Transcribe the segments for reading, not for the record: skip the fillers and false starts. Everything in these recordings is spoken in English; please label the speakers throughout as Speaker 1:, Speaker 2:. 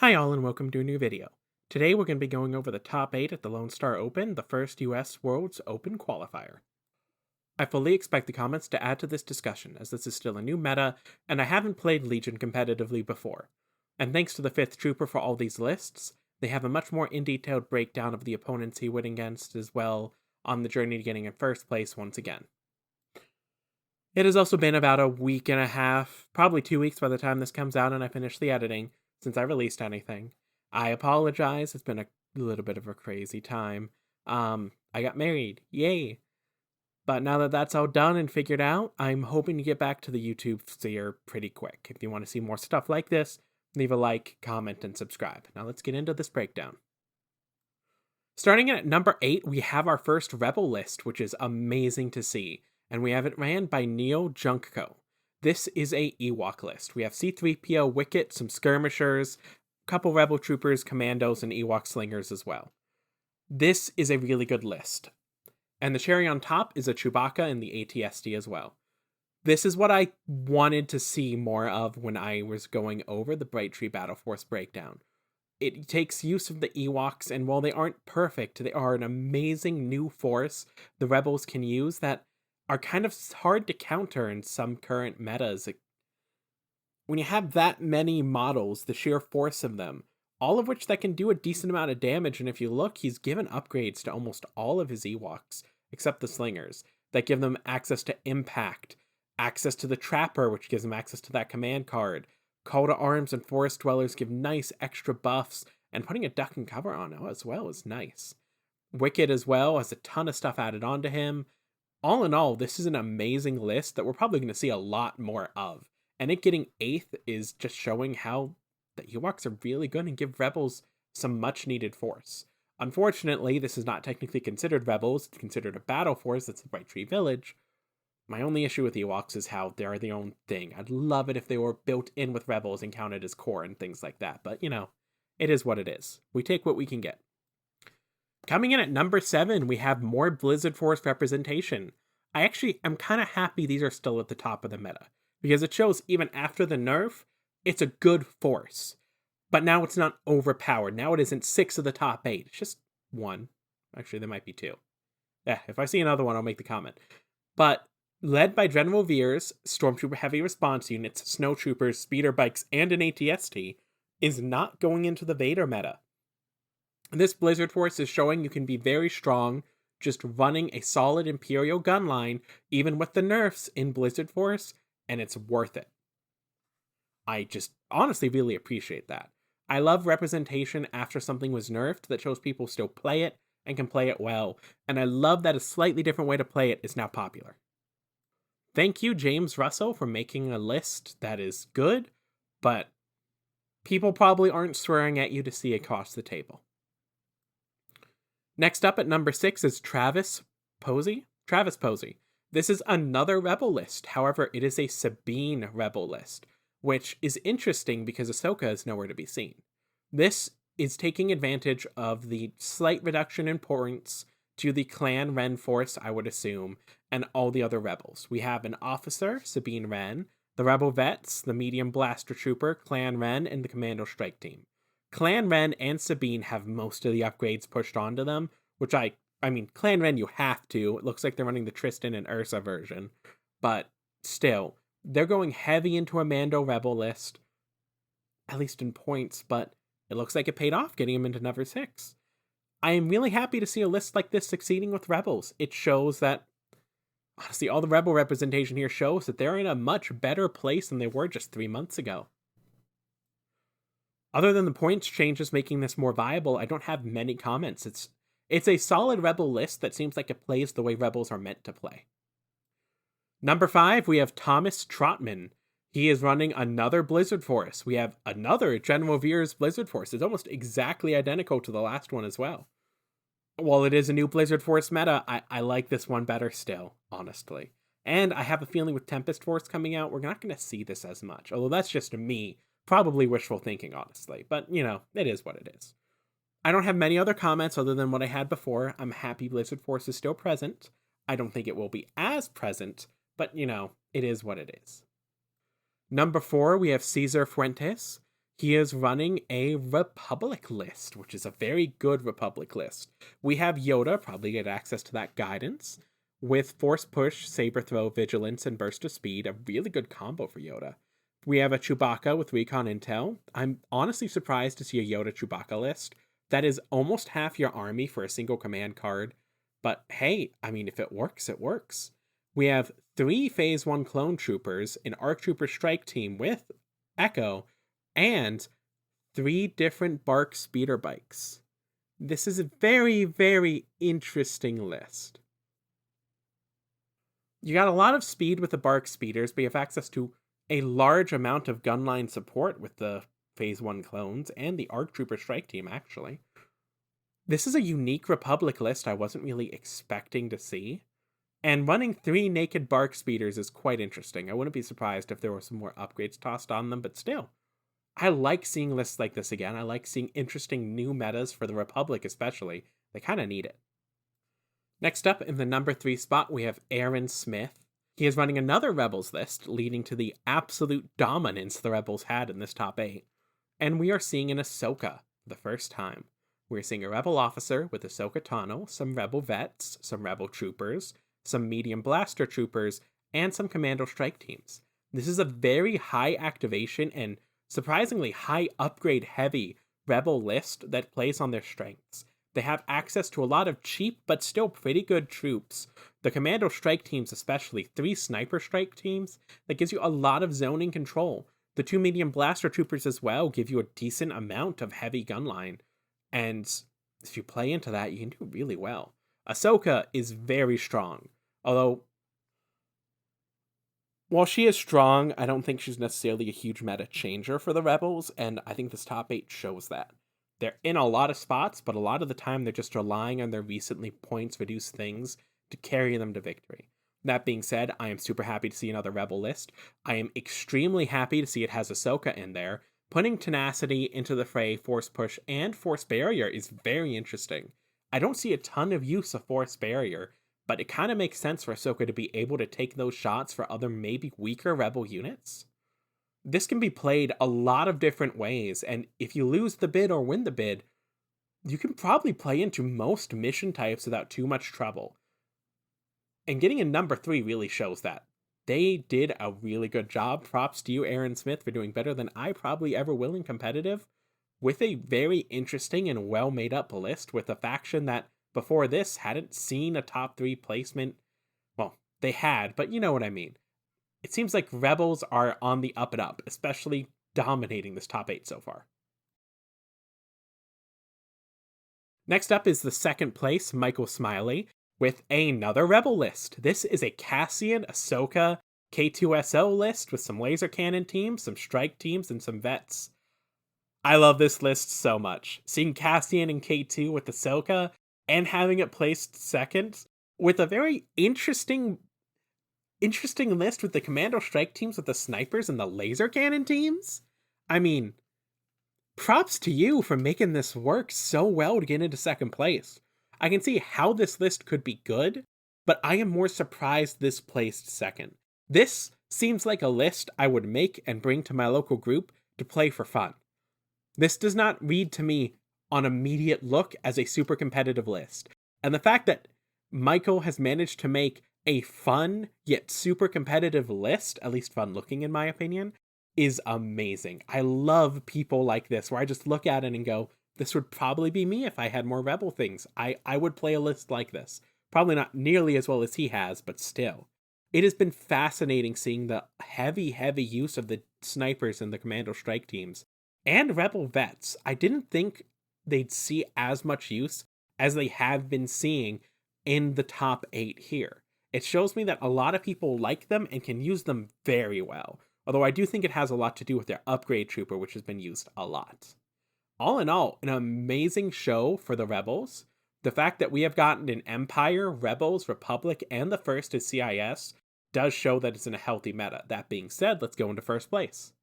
Speaker 1: Hi all and welcome to a new video. Today we're going to be going over the top 8 at the Lone Star Open, the first US World's Open qualifier. I fully expect the comments to add to this discussion as this is still a new meta and I haven't played Legion competitively before. And thanks to the 5th Trooper for all these lists, they have a much more in-detailed breakdown of the opponents he went against as well on the journey to getting in first place once again. It has also been about a week and a half, probably 2 weeks by the time this comes out and I finish the editing, since I released anything. I apologize, it's been a little bit of a crazy time. I got married, yay! But now that that's all done and figured out, I'm hoping to get back to the YouTube sphere pretty quick. If you want to see more stuff like this, leave a like, comment, and subscribe. Now let's get into this breakdown. Starting at number 8, we have our first Rebel list, which is amazing to see, and we have it ran by Neil Junkko. This is a Ewok list. We have C-3PO, Wicket, some skirmishers, a couple Rebel troopers, commandos, and Ewok slingers as well. This is a really good list. And the cherry on top is a Chewbacca and the AT-ST as well. This is what I wanted to see more of when I was going over the Bright Tree Battle Force breakdown. It takes use of the Ewoks, and while they aren't perfect, they are an amazing new force the Rebels can use that are kind of hard to counter in some current metas. When you have that many models, the sheer force of them, all of which that can do a decent amount of damage, and if you look, he's given upgrades to almost all of his Ewoks, except the slingers, that give them access to impact, access to the Trapper, which gives them access to that command card, Call to Arms and Forest Dwellers give nice extra buffs, and putting a Duck and Cover on as well is nice. Wicket as well has a ton of stuff added onto him. All in all, this is an amazing list that we're probably going to see a lot more of. And it getting 8th is just showing how the Ewoks are really good and give Rebels some much needed force. Unfortunately, this is not technically considered Rebels, it's considered a battle force, that's the Bright Tree Village. My only issue with Ewoks is how they're their own thing. I'd love it if they were built in with Rebels and counted as core and things like that, but it is what it is. We take what we can get. Coming in at number 7, we have more Blizzard Force representation. I actually am kind of happy these are still at the top of the meta, because it shows even after the nerf, it's a good force. But now it's not overpowered. Now it isn't 6 of the top 8. It's just 1. Actually, there might be 2. Yeah, if I see another one, I'll make the comment. But led by General Veers, Stormtrooper Heavy Response Units, Snowtroopers, Speeder Bikes, and an AT-ST, is not going into the Vader meta. This Blizzard Force is showing you can be very strong just running a solid Imperial gun line, even with the nerfs in Blizzard Force, and it's worth it. I just honestly really appreciate that. I love representation after something was nerfed that shows people still play it and can play it well, and I love that a slightly different way to play it is now popular. Thank you, James Russell, for making a list that is good, but people probably aren't swearing at you to see across the table. Next up at number 6 is Travis Posey. This is another Rebel list. However, it is a Sabine Rebel list, which is interesting because Ahsoka is nowhere to be seen. This is taking advantage of the slight reduction in points to the Clan Wren force, I would assume, and all the other Rebels. We have an officer, Sabine Wren, the Rebel Vets, the Medium Blaster Trooper, Clan Wren, and the Commando Strike Team. Clan Wren and Sabine have most of the upgrades pushed onto them, which I mean, Clan Wren you have to. It looks like they're running the Tristan and Ursa version. But still, they're going heavy into a Mando Rebel list, at least in points, but it looks like it paid off getting him into number 6. I am really happy to see a list like this succeeding with Rebels. It shows that, honestly, all the Rebel representation here shows that they're in a much better place than they were just 3 months ago. Other than the points changes making this more viable, I don't have many comments. It's a solid Rebel list that seems like it plays the way Rebels are meant to play. Number 5, we have Thomas Trotman. He is running another Blizzard Force. We have another General Veers Blizzard Force. It's almost exactly identical to the last one as well. While it is a new Blizzard Force meta, I like this one better still, honestly. And I have a feeling with Tempest Force coming out, we're not going to see this as much. Although that's just me. Probably wishful thinking, honestly. But, it is what it is. I don't have many other comments other than what I had before. I'm happy Blizzard Force is still present. I don't think it will be as present, but, it is what it is. Number 4, we have Cesar Fuentes. He is running a Republic list, which is a very good Republic list. We have Yoda, probably get access to that guidance, with Force Push, Saber Throw, Vigilance, and Burst of Speed, a really good combo for Yoda. We have a Chewbacca with Recon Intel. I'm honestly surprised to see a Yoda Chewbacca list. That is almost half your army for a single command card. But hey, I mean, if it works, it works. We have 3 Phase 1 clone troopers, an ARC Trooper strike team with Echo, and 3 different Bark speeder bikes. This is a very, very interesting list. You got a lot of speed with the Bark speeders, but you have access to a large amount of gunline support with the Phase 1 clones and the ARC Trooper strike team, actually. This is a unique Republic list I wasn't really expecting to see. And running 3 naked Bark speeders is quite interesting. I wouldn't be surprised if there were some more upgrades tossed on them, but still. I like seeing lists like this again. I like seeing interesting new metas for the Republic especially. They kind of need it. Next up, in the number 3 spot, we have Aaron Smith. He is running another Rebels list, leading to the absolute dominance the Rebels had in this top 8. And we are seeing an Ahsoka for the first time. We're seeing a Rebel officer with Ahsoka Tano, some Rebel vets, some Rebel troopers, some medium blaster troopers, and some Commando strike teams. This is a very high activation and surprisingly high upgrade heavy Rebel list that plays on their strengths. They have access to a lot of cheap but still pretty good troops. The Commando strike teams especially, 3 sniper strike teams, that gives you a lot of zoning control. The 2 medium blaster troopers as well give you a decent amount of heavy gunline. And if you play into that, you can do really well. Ahsoka is very strong. Although, while she is strong, I don't think she's necessarily a huge meta changer for the Rebels, and I think this top 8 shows that. They're in a lot of spots, but a lot of the time they're just relying on their recently points-reduced things to carry them to victory. That being said, I am super happy to see another Rebel list. I am extremely happy to see it has Ahsoka in there. Putting Tenacity into the fray, Force Push, and Force Barrier is very interesting. I don't see a ton of use of Force Barrier, but it kind of makes sense for Ahsoka to be able to take those shots for other maybe weaker Rebel units. This can be played a lot of different ways, and if you lose the bid or win the bid, you can probably play into most mission types without too much trouble. And getting a number 3 really shows that. They did a really good job. Props to you, Aaron Smith, for doing better than I probably ever will in competitive, with a very interesting and well made up list with a faction that before this hadn't seen a top 3 placement. Well, they had, but you know what I mean. It seems like Rebels are on the up and up, especially dominating this top 8 so far. Next up is the second place, Michael Smiley, with another Rebel list. This is a Cassian, Ahsoka, K2SO list with some laser cannon teams, some strike teams, and some vets. I love this list so much. Seeing Cassian and K2 with Ahsoka, and having it placed second, with a very interesting list with the Commando strike teams with the snipers and the laser cannon teams. I mean, props to you for making this work so well to get into second place. I can see how this list could be good, but I am more surprised this placed second. This seems like a list I would make and bring to my local group to play for fun. This does not read to me on immediate look as a super competitive list. And the fact that Michael has managed to make a fun yet super competitive list, at least fun looking in my opinion, is amazing. I love people like this where I just look at it and go, this would probably be me if I had more Rebel things. I would play a list like this. Probably not nearly as well as he has, but still. It has been fascinating seeing the heavy use of the snipers and the Commando strike teams and Rebel vets. I didn't think they'd see as much use as they have been seeing in the top 8 here. It shows me that a lot of people like them and can use them very well. Although I do think it has a lot to do with their upgrade trooper, which has been used a lot. All in all, an amazing show for the Rebels. The fact that we have gotten an Empire, Rebels, Republic, and the first is CIS does show that it's in a healthy meta. That being said, let's go into first place.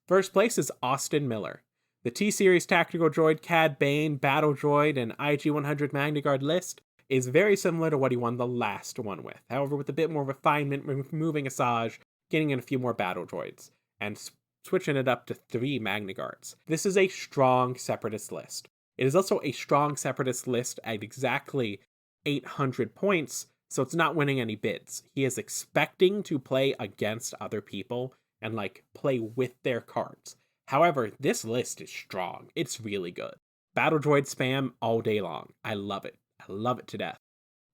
Speaker 1: First place is Austin Miller. The T-Series Tactical Droid, Cad Bane, Battle Droid, and IG-100 Magna Guard list is very similar to what he won the last one with. However, with a bit more refinement, removing Asajj, getting in a few more battle droids. And switching it up to 3 Magna Guards. This is a strong Separatist list. It is also a strong Separatist list at exactly 800 points, so it's not winning any bids. He is expecting to play against other people and, play with their cards. However, this list is strong. It's really good. Battle Droid spam all day long. I love it. I love it to death.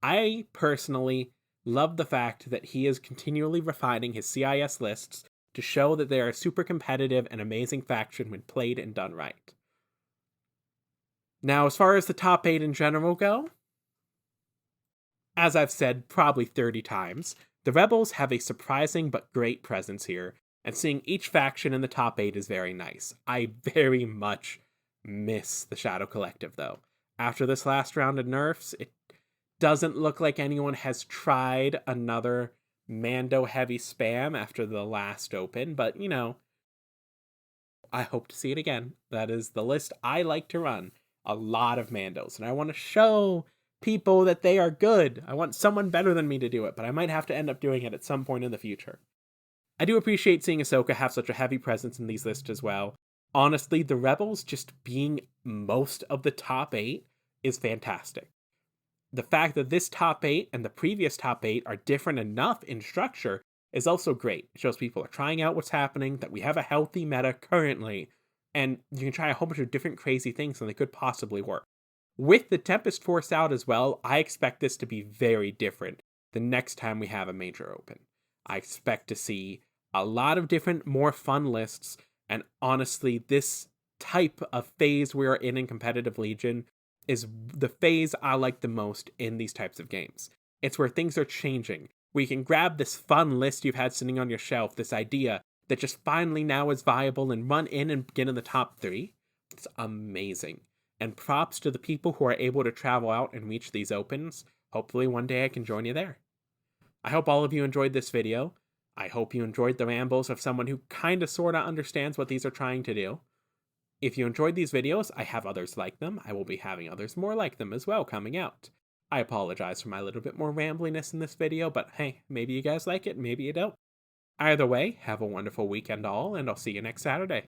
Speaker 1: I personally love the fact that he is continually refining his CIS lists to show that they are a super competitive and amazing faction when played and done right. Now, as far as the top 8 in general go, as I've said probably 30 times, the Rebels have a surprising but great presence here, and seeing each faction in the top 8 is very nice. I very much miss the Shadow Collective, though. After this last round of nerfs, it doesn't look like anyone has tried another Mando-heavy spam after the last open, but, I hope to see it again. That is the list I like to run. A lot of Mandos, and I want to show people that they are good. I want someone better than me to do it, but I might have to end up doing it at some point in the future. I do appreciate seeing Ahsoka have such a heavy presence in these lists as well. Honestly, the Rebels just being most of the top 8 is fantastic. The fact that this top 8 and the previous top 8 are different enough in structure is also great. It shows people are trying out what's happening, that we have a healthy meta currently, and you can try a whole bunch of different crazy things and they could possibly work. With the Tempest Force out as well, I expect this to be very different the next time we have a major open. I expect to see a lot of different, more fun lists, and honestly, this type of phase we are in Competitive Legion is the phase I like the most in these types of games. It's where things are changing, where you can grab this fun list you've had sitting on your shelf, this idea that just finally now is viable, and run in and get in the top 3. It's amazing. And props to the people who are able to travel out and reach these opens. Hopefully one day I can join you there. I hope all of you enjoyed this video. I hope you enjoyed the rambles of someone who kinda sorta understands what these are trying to do. If you enjoyed these videos, I have others like them. I will be having others more like them as well coming out. I apologize for my little bit more rambliness in this video, but hey, maybe you guys like it, maybe you don't. Either way, have a wonderful weekend all, and I'll see you next Saturday.